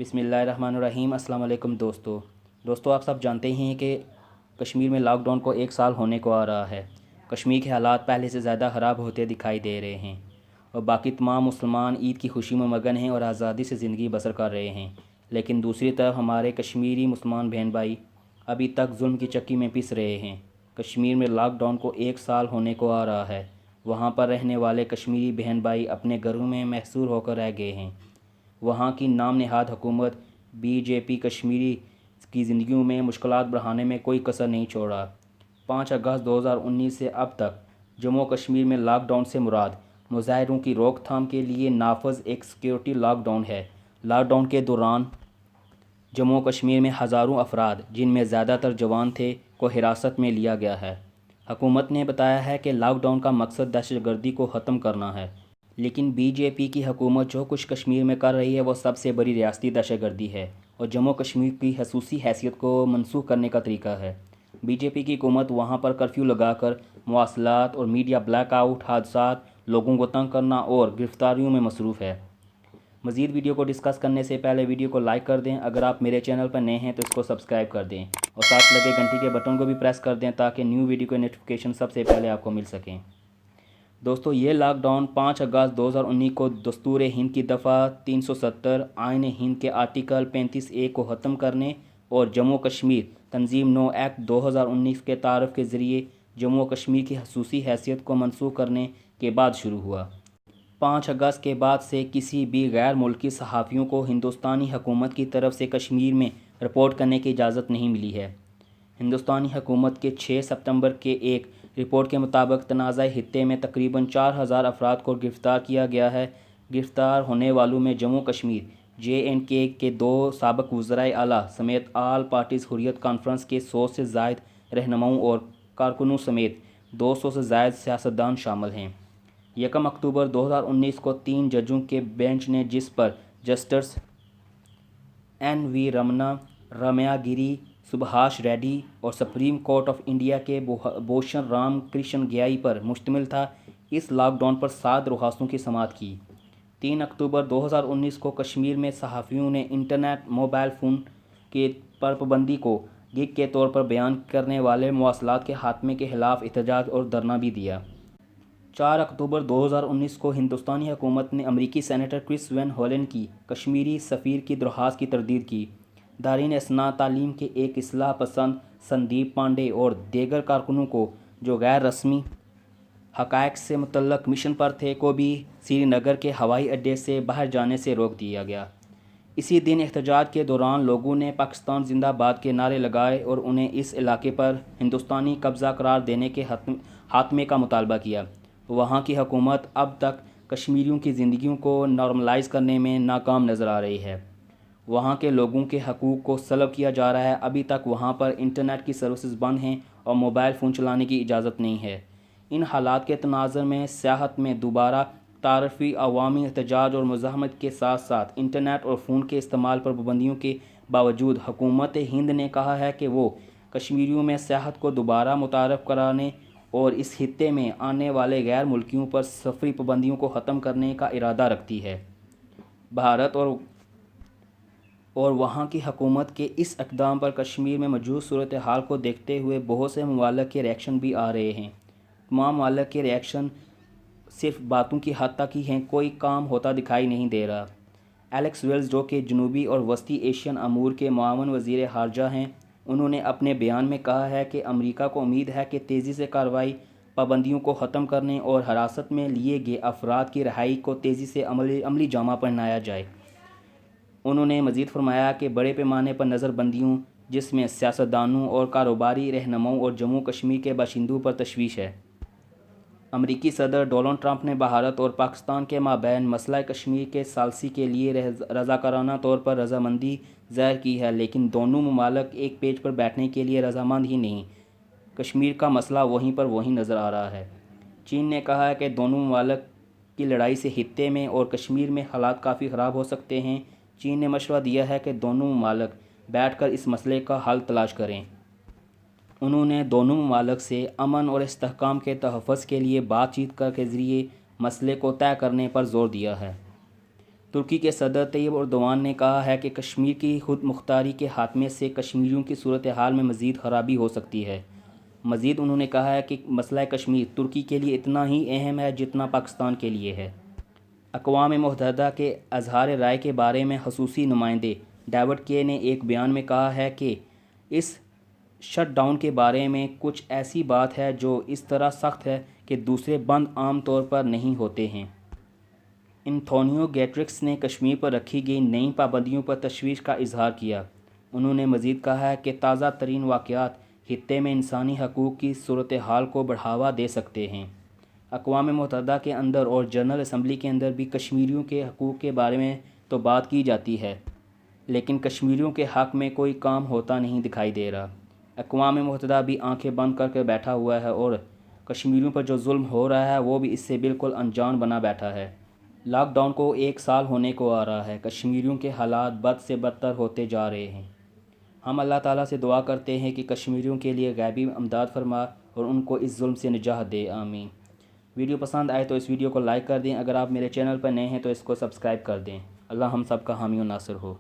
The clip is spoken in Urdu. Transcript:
بسم اللہ الرحمن الرحیم۔ السلام علیکم دوستو آپ سب جانتے ہیں کہ کشمیر میں لاک ڈاؤن کو 1 سال ہونے کو آ رہا ہے۔ کشمیر کے حالات پہلے سے زیادہ خراب ہوتے دکھائی دے رہے ہیں اور باقی تمام مسلمان عید کی خوشی میں مگن ہیں اور آزادی سے زندگی بسر کر رہے ہیں، لیکن دوسری طرف ہمارے کشمیری مسلمان بہن بھائی ابھی تک ظلم کی چکی میں پس رہے ہیں۔ کشمیر میں لاک ڈاؤن کو 1 سال ہونے کو آ رہا ہے۔ وہاں پر رہنے والے کشمیری بہن بھائی اپنے گھروں میں محصور ہو کر رہ گئے ہیں۔ وہاں کی نام نہاد حکومت BJP کشمیری کی زندگیوں میں مشکلات بڑھانے میں کوئی کسر نہیں چھوڑا۔ 5 اگست 2019 سے اب تک جموں کشمیر میں لاک ڈاؤن سے مراد مظاہروں کی روک تھام کے لیے نافذ ایک سیکیورٹی لاک ڈاؤن ہے۔ لاک ڈاؤن کے دوران جموں کشمیر میں ہزاروں افراد، جن میں زیادہ تر جوان تھے، کو حراست میں لیا گیا ہے۔ حکومت نے بتایا ہے کہ لاک ڈاؤن کا مقصد دہشت گردی کو ختم کرنا ہے، لیکن BJP کی حکومت جو کچھ کشمیر میں کر رہی ہے وہ سب سے بڑی ریاستی دہشت گردی ہے اور جموں کشمیر کی خصوصی حیثیت کو منسوخ کرنے کا طریقہ ہے۔ BJP کی حکومت وہاں پر کرفیو لگا کر مواصلات اور میڈیا بلیک آؤٹ، حادثات، لوگوں کو تنگ کرنا اور گرفتاریوں میں مصروف ہے۔ مزید ویڈیو کو ڈسکس کرنے سے پہلے ویڈیو کو لائک کر دیں۔ اگر آپ میرے چینل پر نئے ہیں تو اس کو سبسکرائب کر دیں اور ساتھ لگے گھنٹی کے بٹن کو بھی پریس کر دیں تاکہ نیو ویڈیو کے نوٹیفیکیشن سب سے پہلے آپ کو مل سکیں۔ دوستو، یہ لاک ڈاؤن 5 اگست 2019 کو دستور ہند کی دفعہ 370، آئین ہند کے آرٹیکل 35A کو ختم کرنے اور جموں کشمیر تنظیم نو ایکٹ 2019 کے تعارف کے ذریعے جموں کشمیر کی خصوصی حیثیت کو منسوخ کرنے کے بعد شروع ہوا۔ 5 اگست کے بعد سے کسی بھی غیر ملکی صحافیوں کو ہندوستانی حکومت کی طرف سے کشمیر میں رپورٹ کرنے کی اجازت نہیں ملی ہے۔ ہندوستانی حکومت کے 6 ستمبر کے ایک رپورٹ کے مطابق تنازع خطے میں تقریباً 4000 افراد کو گرفتار کیا گیا ہے۔ گرفتار ہونے والوں میں جموں کشمیر JNK کے 2 سابق وزرائے اعلیٰ سمیت آل پارٹیز حریت کانفرنس کے 100 سے زائد رہنماؤں اور کارکنوں سمیت 200 سے زائد سیاستدان شامل ہیں۔ 1 اکتوبر 2019 کو 3 ججوں کے بینچ نے، جس پر جسٹس NV رمنا، رامیا گیری، سبھاش ریڈی اور سپریم کورٹ آف انڈیا کے بھوشن رام کرشن گیائی پر مشتمل تھا، اس لاک ڈاؤن پر 7 درخواستوں کی سماعت کی۔ 3 اکتوبر 2019 کو کشمیر میں صحافیوں نے انٹرنیٹ، موبائل فون پر پابندی کو گگ کے طور پر بیان کرنے والے مواصلات کے خاتمے کے خلاف احتجاج اور دھرنا بھی دیا۔ 4 اکتوبر 2019 کو ہندوستانی حکومت نے امریکی سینیٹر کرس وین ہولن کی کشمیری سفیر کی درخواست کی تردید کی۔ دارین اثناء تعلیم کے ایک اصلاح پسند سندیپ پانڈے اور دیگر کارکنوں کو، جو غیر رسمی حقائق سے متعلق مشن پر تھے، کو بھی سری نگر کے ہوائی اڈے سے باہر جانے سے روک دیا گیا۔ اسی دن احتجاج کے دوران لوگوں نے پاکستان زندہ باد کے نعرے لگائے اور انہیں اس علاقے پر ہندوستانی قبضہ قرار دینے کے خاتمے کا مطالبہ کیا۔ وہاں کی حکومت اب تک کشمیریوں کی زندگیوں کو نارملائز کرنے میں ناکام نظر آ رہی ہے۔ وہاں کے لوگوں کے حقوق کو سلب کیا جا رہا ہے۔ ابھی تک وہاں پر انٹرنیٹ کی سروسز بند ہیں اور موبائل فون چلانے کی اجازت نہیں ہے۔ ان حالات کے تناظر میں سیاحت میں دوبارہ تعارفی، عوامی احتجاج اور مزاحمت کے ساتھ ساتھ انٹرنیٹ اور فون کے استعمال پر پابندیوں کے باوجود حکومت ہند نے کہا ہے کہ وہ کشمیریوں میں سیاحت کو دوبارہ متعارف کرانے اور اس خطے میں آنے والے غیر ملکیوں پر سفری پابندیوں کو ختم کرنے کا ارادہ رکھتی ہے۔ بھارت اور وہاں کی حکومت کے اس اقدام پر کشمیر میں موجود صورتحال کو دیکھتے ہوئے بہت سے ممالک کے ریئیکشن بھی آ رہے ہیں۔ تمام ممالک کے ریئیکشن صرف باتوں کی حد تک ہی ہیں، کوئی کام ہوتا دکھائی نہیں دے رہا۔ ایلیکس ویلز، جو کہ جنوبی اور وسطی ایشین امور کے معاون وزیر خارجہ ہیں، انہوں نے اپنے بیان میں کہا ہے کہ امریکہ کو امید ہے کہ تیزی سے کارروائی، پابندیوں کو ختم کرنے اور حراست میں لیے گئے افراد کی رہائی کو تیزی سے عملی جامہ پہنایا جائے۔ انہوں نے مزید فرمایا کہ بڑے پیمانے پر نظر بندیوں، جس میں سیاستدانوں اور کاروباری رہنماؤں اور جموں کشمیر کے باشندوں پر تشویش ہے۔ امریکی صدر ڈونلڈ ٹرمپ نے بھارت اور پاکستان کے مابین مسئلہ کشمیر کے ثالثی کے لیے رضاکارانہ طور پر رضامندی ظاہر کی ہے، لیکن دونوں ممالک ایک پیج پر بیٹھنے کے لیے رضامند ہی نہیں۔ کشمیر کا مسئلہ وہیں پر وہیں نظر آ رہا ہے۔ چین نے کہا ہے کہ دونوں ممالک کی لڑائی سے خطے میں اور کشمیر میں حالات کافی خراب ہو سکتے ہیں۔ چین نے مشورہ دیا ہے کہ دونوں ممالک بیٹھ کر اس مسئلے کا حل تلاش کریں۔ انہوں نے دونوں ممالک سے امن اور استحکام کے تحفظ کے لیے بات چیت کے ذریعے مسئلے کو طے کرنے پر زور دیا ہے۔ ترکی کے صدر طیب اردوان نے کہا ہے کہ کشمیر کی خود مختاری کے خاتمے سے کشمیریوں کی صورتحال میں مزید خرابی ہو سکتی ہے۔ مزید انہوں نے کہا ہے کہ مسئلہ کشمیر ترکی کے لیے اتنا ہی اہم ہے جتنا پاکستان کے لیے ہے۔ اقوام متحدہ کے اظہار رائے کے بارے میں خصوصی نمائندے ڈیوڈ کے نے ایک بیان میں کہا ہے کہ اس شٹ ڈاؤن کے بارے میں کچھ ایسی بات ہے جو اس طرح سخت ہے کہ دوسرے بند عام طور پر نہیں ہوتے ہیں۔ انتھونیو گیٹرکس نے کشمیر پر رکھی گئی نئی پابندیوں پر تشویش کا اظہار کیا۔ انہوں نے مزید کہا ہے کہ تازہ ترین واقعات خطے میں انسانی حقوق کی صورتحال کو بڑھاوا دے سکتے ہیں۔ اقوام متحدہ کے اندر اور جنرل اسمبلی کے اندر بھی کشمیریوں کے حقوق کے بارے میں تو بات کی جاتی ہے، لیکن کشمیریوں کے حق میں کوئی کام ہوتا نہیں دکھائی دے رہا۔ اقوام متحدہ بھی آنکھیں بند کر کے بیٹھا ہوا ہے اور کشمیریوں پر جو ظلم ہو رہا ہے وہ بھی اس سے بالکل انجان بنا بیٹھا ہے۔ لاک ڈاؤن کو 1 سال ہونے کو آ رہا ہے۔ کشمیریوں کے حالات بد سے بدتر ہوتے جا رہے ہیں۔ ہم اللہ تعالیٰ سے دعا کرتے ہیں کہ کشمیریوں کے لیے غیبی امداد فرما اور ان کو اس ظلم سے نجات دے، آمین۔ ویڈیو پسند آئے تو اس ویڈیو کو لائک کر دیں۔ اگر آپ میرے چینل پر نئے ہیں تو اس کو سبسکرائب کر دیں۔ اللہ ہم سب کا حامی و ناصر ہو۔